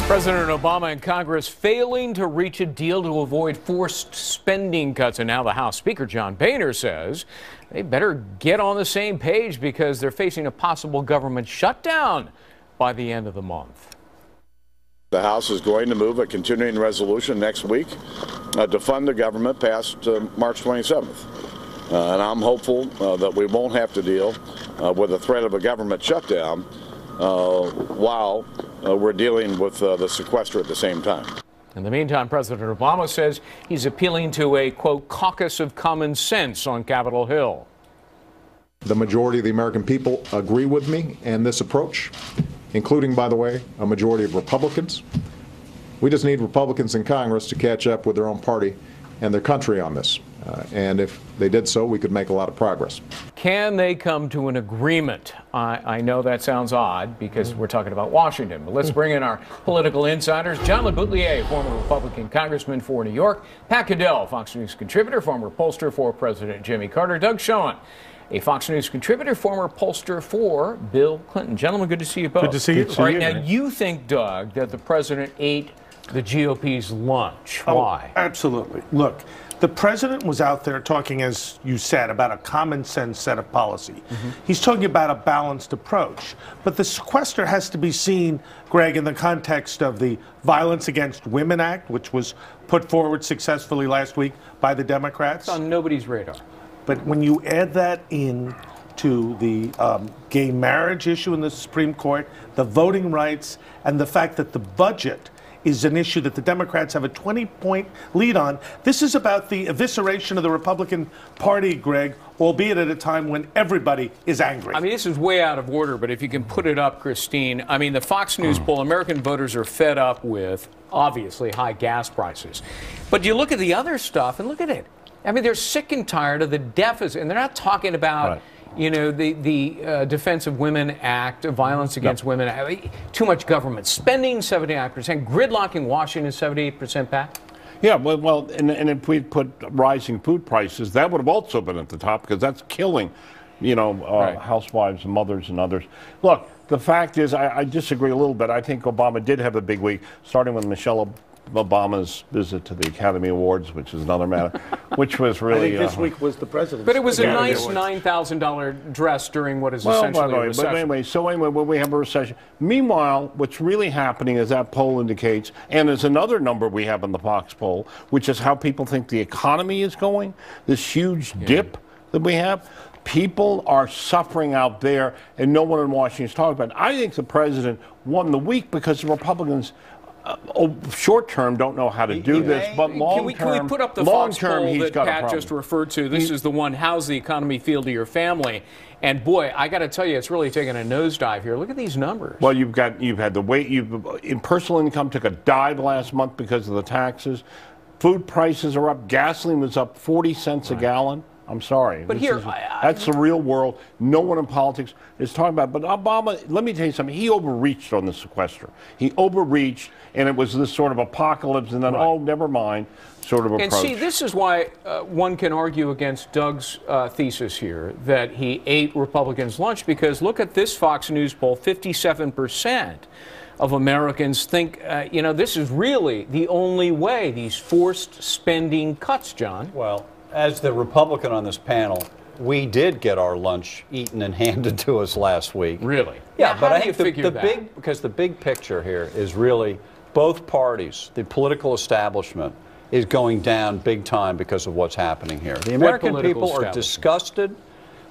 President Obama and Congress failing to reach a deal to avoid forced spending cuts. And now the House Speaker, John Boehner, says they better get on the same page because they're facing a possible government shutdown by the end of the month. The House is going to move a continuing resolution next week to fund the government past March 27th. And I'm hopeful that we won't have to deal with the threat of a government shutdown while we're dealing with the sequester at the same time. In the meantime, President Obama says he's appealing to a, quote, caucus of common sense on Capitol Hill. The majority of the American people agree with me and this approach, including, by the way, a majority of Republicans. We just need Republicans in Congress to catch up with their own party and their country on this. And if they did so, we could make a lot of progress. Can they come to an agreement? I know that sounds odd because we're talking about Washington, but let's bring in our political insiders. John LeBoutillier, former Republican congressman for New York. Pat Caddel, Fox News contributor, former pollster for President Jimmy Carter. Doug Schoen, a Fox News contributor, former pollster for Bill Clinton. Gentlemen, good to see you both. Good to see you. All right, now you think, Doug, that the president ate the GOP's lunch. Why? Oh, absolutely. Look, the president was out there talking, as you said, about a common sense set of policy. He's talking about a balanced approach. But the sequester has to be seen, Greg, in the context of the Violence Against Women Act, which was put forward successfully last week by the Democrats. It's on nobody's radar. But when you add that in to the gay marriage issue in the Supreme Court, the voting rights, and the fact that the budget is an issue that the Democrats have a 20-point lead on. This is about the evisceration of the Republican Party, Greg, albeit at a time when everybody is angry. I mean, this is way out of order, but if you can put it up, Christine. I mean, the Fox News poll, American voters are fed up with, obviously, high gas prices. But you look at the other stuff, and look at it. I mean, they're sick and tired of the deficit, and they're not talking about... Right. You know, the Defense of Women Act, Violence Against Women, too much government spending, 79%, gridlocking Washington, 78% back. Yeah, well, and if we put rising food prices, that would have also been at the top because that's killing, you know, housewives and mothers and others. Look, the fact is, I disagree a little bit. I think Obama did have a big week, starting with Michelle Obama's visit to the Academy Awards, which is another matter, which was really... I think this week was the president's. But it was a nice $9,000 dress during what is essentially a recession. But anyway, when we have a recession. Meanwhile, what's really happening, as that poll indicates, and there's another number we have in the Fox poll, which is how people think the economy is going, this huge dip that we have. People are suffering out there, and no one in Washington is talking about it. I think the president won the week because the Republicans... short term don't know how to do this, but long term, can we put up the Fox poll that Pat just referred to? This is the one, how's the economy feel to your family? And boy, I got to tell you, it's really taken a nosedive here. Look at these numbers. Well, you've had the weight, in personal income took a dive last month because of the taxes. Food prices are up. Gasoline was up 40 cents a gallon. I'm sorry. But that's the real world. No one in politics is talking about it. But Obama, let me tell you something. He overreached on the sequester. He overreached, and it was this sort of apocalypse, and then, oh, never mind, sort of approach. And see, this is why one can argue against Doug's thesis here, that he ate Republicans' lunch, because look at this Fox News poll, 57% of Americans think, you know, this is really the only way, these forced spending cuts, John. Well, as the Republican on this panel, we did get our lunch eaten and handed to us last week. Really? Yeah, but I think because the big picture here is really both parties, the political establishment, is going down big time because of what's happening here. The American people are disgusted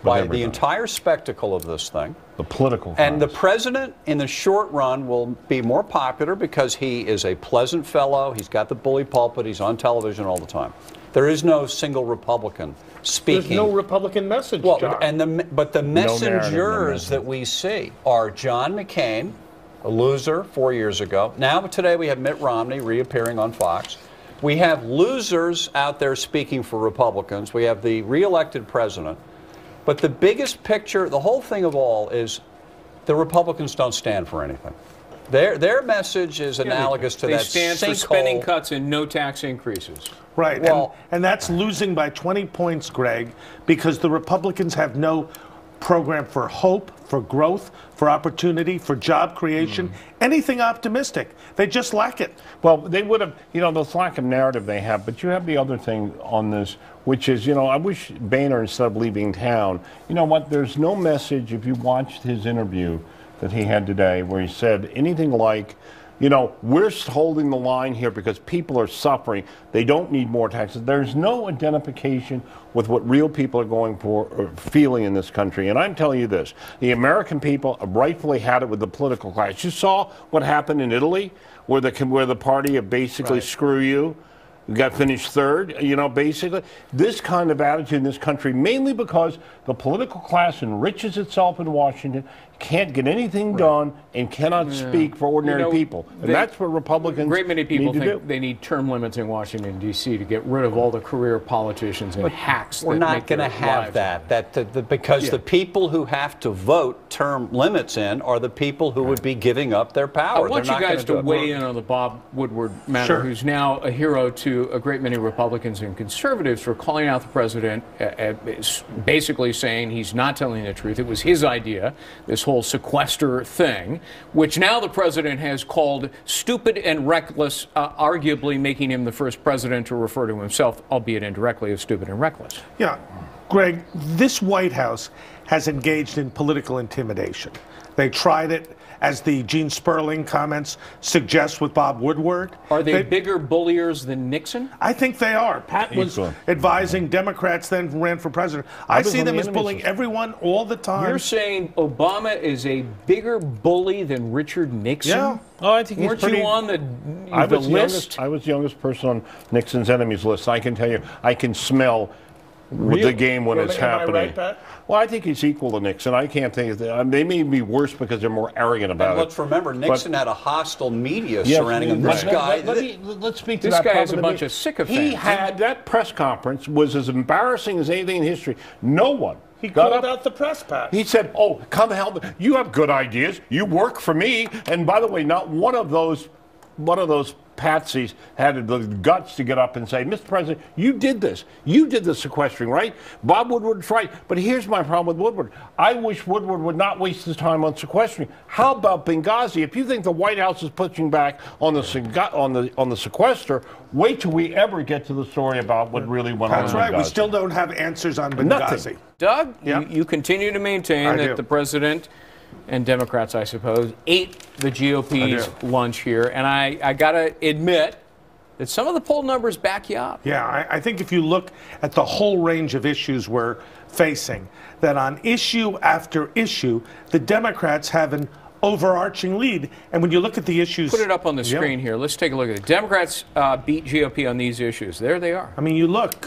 by the entire spectacle of this thing. The political and the president, in the short run, will be more popular because he is a pleasant fellow. He's got the bully pulpit. He's on television all the time. There is no single Republican speaking. There's no Republican message, well, John. But the messengers that we see are John McCain, a loser 4 years ago. Now, today, we have Mitt Romney reappearing on Fox. We have losers out there speaking for Republicans. We have the reelected president. But the biggest picture, the whole thing of all, is the Republicans don't stand for anything. Their message is analogous to that They stand for spending cuts and no tax increases. Right, Well, and that's losing by 20 points, Greg, because the Republicans have no program for hope, for growth, for opportunity, for job creation, anything optimistic. They just lack it. Well, they would have, this lack of narrative they have, but you have the other thing on this, which is, I wish Boehner, instead of leaving town, you know what, there's no message, if you watched his interview that he had today, where he said anything like, we're holding the line here because people are suffering. They don't need more taxes. There's no identification with what real people are going for or feeling in this country. And I'm telling you this, the American people rightfully had it with the political class. You saw what happened in Italy, where the party of basically screw you got finished third, basically. This kind of attitude in this country, mainly because the political class enriches itself in Washington, can't get anything done, and cannot speak for ordinary people. And that's what Republicans great many people need to think do. they need term limits in Washington, D.C. to get rid of all the career politicians and hacks. We're not going to have that. Because the people who have to vote term limits in are the people who would be giving up their power. I want you guys to weigh in on the Bob Woodward matter, who's now a hero to a great many Republicans and conservatives for calling out the president, basically saying he's not telling the truth. It was his idea, this whole sequester thing, which now the president has called stupid and reckless, arguably making him the first president to refer to himself, albeit indirectly, as stupid and reckless. Yeah, Greg, this White House has engaged in political intimidation. They tried it, as the Gene Sperling comments suggest, with Bob Woodward. Are they bigger bulliers than Nixon? I think they are. Pat was advising Democrats, then ran for president. I see them as bullying everyone all the time. You're saying Obama is a bigger bully than Richard Nixon? Yeah. Oh, I think Weren't you on the list? I was the youngest person on Nixon's enemies list. I can tell you, I can smell the game when it's happening. Am I right, Pat? Well, I think he's equal to Nixon. I can't think of they may be worse because they're more arrogant about and it. let's remember, Nixon had a hostile media surrounding him. This guy. Let's speak to this that. This guy has a bunch of sycophants. He had that press conference was as embarrassing as anything in history. No one. He called out the press, Pat. He said, "Oh, come help me. You have good ideas. You work for me." And by the way, not one of those patsies had the guts to get up and say, "Mr. President, you did this. You did the sequestering, right? Bob Woodward's right." But here's my problem with Woodward. I wish Woodward would not waste his time on sequestering. How about Benghazi? If you think the White House is pushing back on the sequester, wait till we ever get to the story about what really went on. That's right. We still don't have answers on Benghazi. Nothing. Doug, you continue to maintain that the president and Democrats, I suppose, ate the GOP's lunch here. And I got to admit that some of the poll numbers back you up. Yeah, I think if you look at the whole range of issues we're facing, that on issue after issue, the Democrats have an overarching lead. And when you look at the issues... Put it up on the screen here. Let's take a look at it. Democrats beat GOP on these issues. There they are. I mean, you look,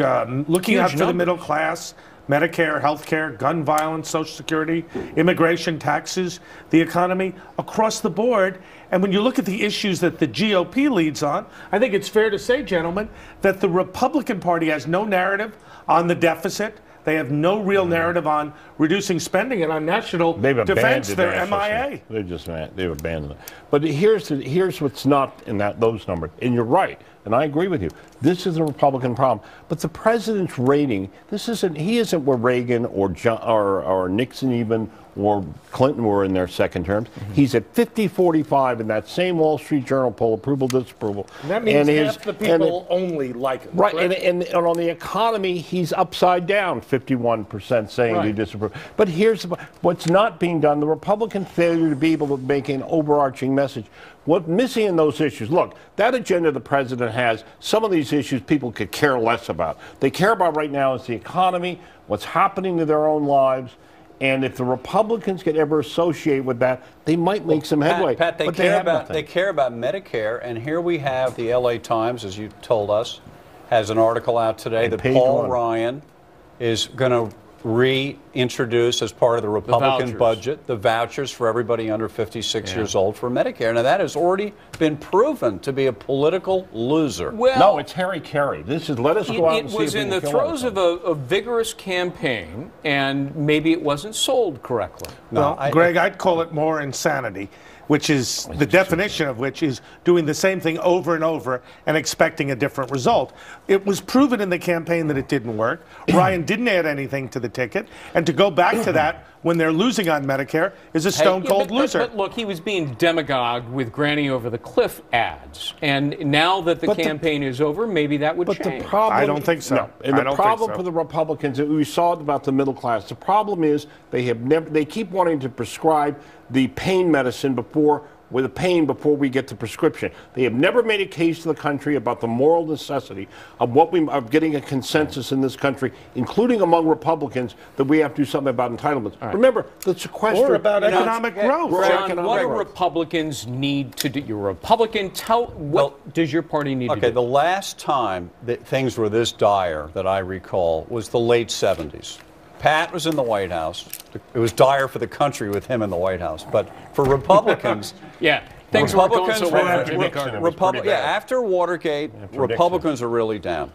looking out for the middle class, Medicare, health care, gun violence, Social Security, immigration, taxes, the economy, across the board. And when you look at the issues that the GOP leads on, I think it's fair to say, gentlemen, that the Republican Party has no narrative on the deficit. They have no real narrative on reducing spending, and on national defense, they're MIA. They've abandoned it. But here's what's not in those numbers. And you're right, and I agree with you. This is a Republican problem. But the president's rating, he isn't where Reagan or Nixon even or Clinton were in their second terms. He's at 50-45 in that same Wall Street Journal poll, approval, disapproval. And that means half the people only like him. Right, and on the economy, he's upside down, 51% saying they disapprove. But here's what's not being done, the Republican failure to be able to make an overarching message. What's missing in those issues, look, that agenda the president has, some of these issues people could care less about. They care about right now is the economy, what's happening to their own lives. And if the Republicans could ever associate with that, they might make some headway. Pat, they care about Medicare, and here we have the LA Times, as you told us, has an article out today that Paul Ryan is going to reintroduce as part of the Republican budget the vouchers for everybody under 56 years old for Medicare. Now, that has already been proven to be a political loser. Well, no, it's Harry Carey. Let us go out and see if we can kill it was in the throes of a vigorous campaign, and maybe it wasn't sold correctly. No, Greg, I'd call it more insanity. which is the definition of which is doing the same thing over and over and expecting a different result. It was proven in the campaign that it didn't work. Ryan didn't add anything to the ticket. And to go back to that when they're losing on Medicare is a stone-cold loser. But look, he was being demagogued with granny over the cliff ads. And now that the campaign is over, maybe that would change. The problem, I don't think so. No. And the problem for the Republicans, we saw it about the middle class. The problem is they keep wanting to prescribe the pain medicine before we get to prescription. They have never made a case to the country about the moral necessity of getting a consensus in this country, including among Republicans, that we have to do something about entitlements. Right. Remember, the sequester... Or about economic growth. John, what do Republicans need to do? You're a Republican. What does your party need to do? Okay, the last time that things were this dire that I recall was the late 70s. Pat was in the White House. It was dire for the country with him in the White House. But for Republicans, things were going so well for Jimmy Carter. After Watergate, Republicans are really down.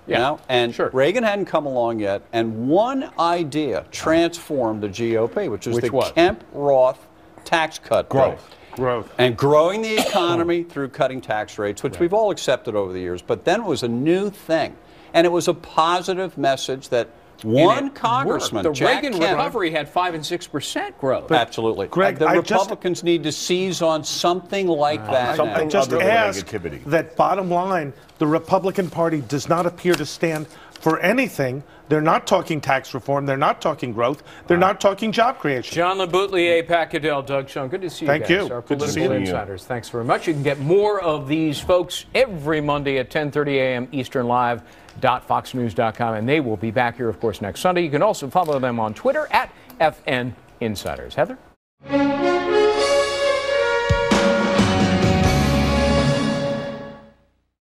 And Reagan hadn't come along yet. And one idea transformed the GOP, which was Kemp-Roth tax cut bill. Growth. And growing the economy through cutting tax rates, which we've all accepted over the years. But then it was a new thing. And it was a positive message that one congressman, the Jack Reagan Kennedy, recovery had 5 and 6% growth. Absolutely. Greg, the Republicans need to seize on something like that. I just ask that bottom line, the Republican Party does not appear to stand for anything. They're not talking tax reform. They're not talking growth. They're not talking job creation. John LeBoutillier, Pat Caddel, Doug Schoen. Good to see you guys. Thank you. Our Good to see political insiders. Thanks very much. You can get more of these folks every Monday at 10:30 a.m. Eastern Live. .foxnews.com, and they will be back here, of course, next Sunday. You can also follow them on Twitter at FN Insiders. Heather?